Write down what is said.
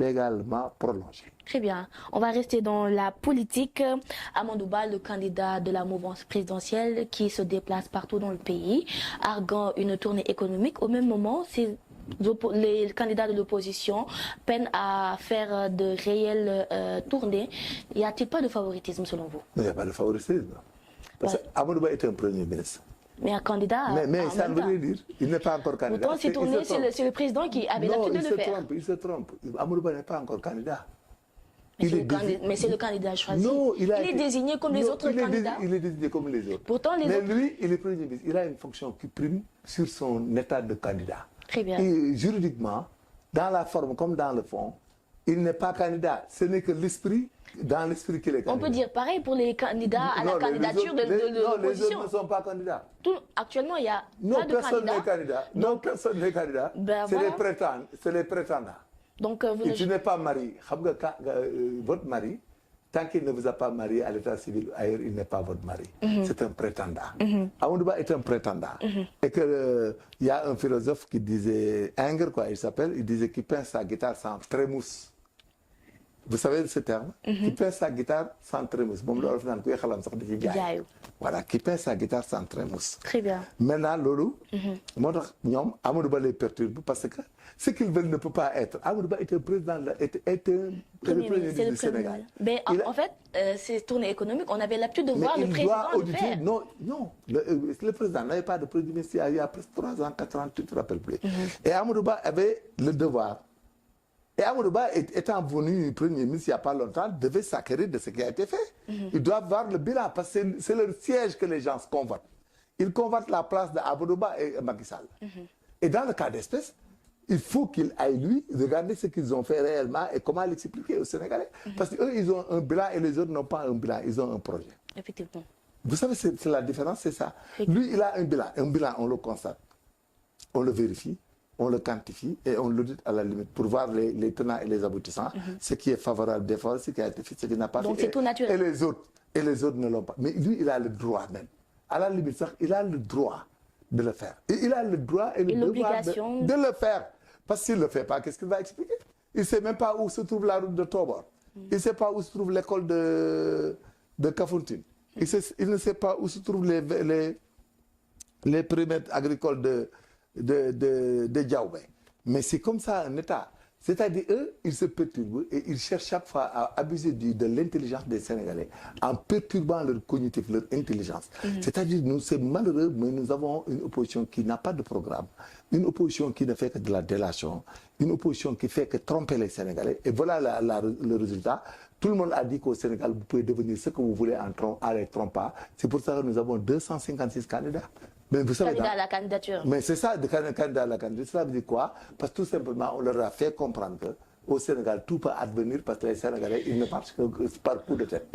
légalement prolongé. Très bien. On va rester dans la politique. Amadou Ba, le candidat de la mouvance présidentielle qui se déplace partout dans le pays, arguant une tournée économique. Au même moment, les candidats de l'opposition peinent à faire de réelles tournées. Y a-t-il pas de favoritisme selon vous? Il n'y a pas de favoritisme. Parce qu'Amadou Ba est un premier ministre. Mais un candidat. Mais ça veut rien dire. Il n'est pas encore candidat. Pourtant, c'est tourné, c'est le président qui avait l'habitude de le faire. Il se trompe. Amadou Ba n'est pas encore candidat. Mais c'est le candidat choisi. Non, il est désigné comme les autres candidats. Il est désigné comme les autres. Pourtant, mais lui, il est premier ministre. Il a une fonction qui prime sur son état de candidat. Très bien. Et juridiquement, dans la forme comme dans le fond, il n'est pas candidat. Ce n'est que l'esprit, dans l'esprit qu'il est candidat. On peut dire pareil pour les candidats à la candidature de l'opposition. Non, les autres ne sont pas candidats. Actuellement, il n'y a pas de personne candidat. N'est candidat. Non, personne n'est candidat. C'est les prétendants. Donc, et tu n'es pas marié. Votre mari, tant qu'il ne vous a pas marié à l'état civil ailleurs, il n'est pas votre mari. C'est un prétendant. Amadou Ba est un prétendant. Et qu'il y a un philosophe qui disait, Ingres, quoi, il s'appelle, il disait qu'il pince sa guitare sans trémousse. Vous savez ce terme? Qui pince sa guitare sans trémousse. Voilà, qui pince sa guitare sans trémousse. Très bien. Maintenant, Lolo, Amadou Ba les perturbe parce que ce qu'ils veulent ne peut pas être. Amadou Ba est un président, est un premier ministre du Sénégal. Mais en fait, ces tournées économiques, on avait l'habitude de voir le président le faire. Non, le président n'avait pas de premier ministre il y a presque 3 ans, 4 ans, tu ne te rappelles plus. Et Amadou Ba avait le devoir. Et Amadou Ba, étant venu premier ministre il n'y a pas longtemps, devait s'acquérir de ce qui a été fait. Ils doivent voir le bilan parce que c'est leur siège que les gens se convoitent. Ils convoitent la place d'Amadou Ba et Macky Sall. Et dans le cas d'espèce, il faut qu'il aille lui regarder ce qu'ils ont fait réellement et comment l'expliquer aux Sénégalais. Parce qu'eux, ils ont un bilan et les autres n'ont pas un bilan, ils ont un projet. Effectivement. Vous savez, c'est la différence, c'est ça. Lui, il a un bilan. Un bilan, on le constate, on le vérifie, on le quantifie et on l'audite à la limite pour voir les tenants et les aboutissants, ce qui est favorable des fois, ce qui a été fait, ce qui n'a pas fait. Donc c'est tout naturel. Et les autres ne l'ont pas. Mais lui, il a le droit même. À la limite, il a le droit de le faire. Et il a le droit et le devoir de le faire. Parce qu'il ne le fait pas, qu'est-ce qu'il va expliquer? Il ne sait même pas où se trouve la route de Tobor. Il ne sait pas où se trouve l'école de Kafountine. Il ne sait pas où se trouvent les périmètres agricoles de Diaoubé. Mais c'est comme ça un État. C'est-à-dire, eux, ils se perturbent et ils cherchent chaque fois à abuser de l'intelligence des Sénégalais en perturbant leur cognitif, leur intelligence. C'est-à-dire, nous, c'est malheureux, mais nous avons une opposition qui n'a pas de programme, une opposition qui ne fait que de la délation, une opposition qui fait que tromper les Sénégalais. Et voilà le résultat. Tout le monde a dit qu'au Sénégal, vous pouvez devenir ce que vous voulez en les trompant. C'est pour ça que nous avons 256 candidats. Mais vous savez, candidat à la candidature. Mais c'est ça, de candidat à la candidature. Cela veut dire quoi? Parce que tout simplement, on leur a fait comprendre qu'au Sénégal, tout peut advenir parce que les Sénégalais, ils ne marchent que par coup de tête.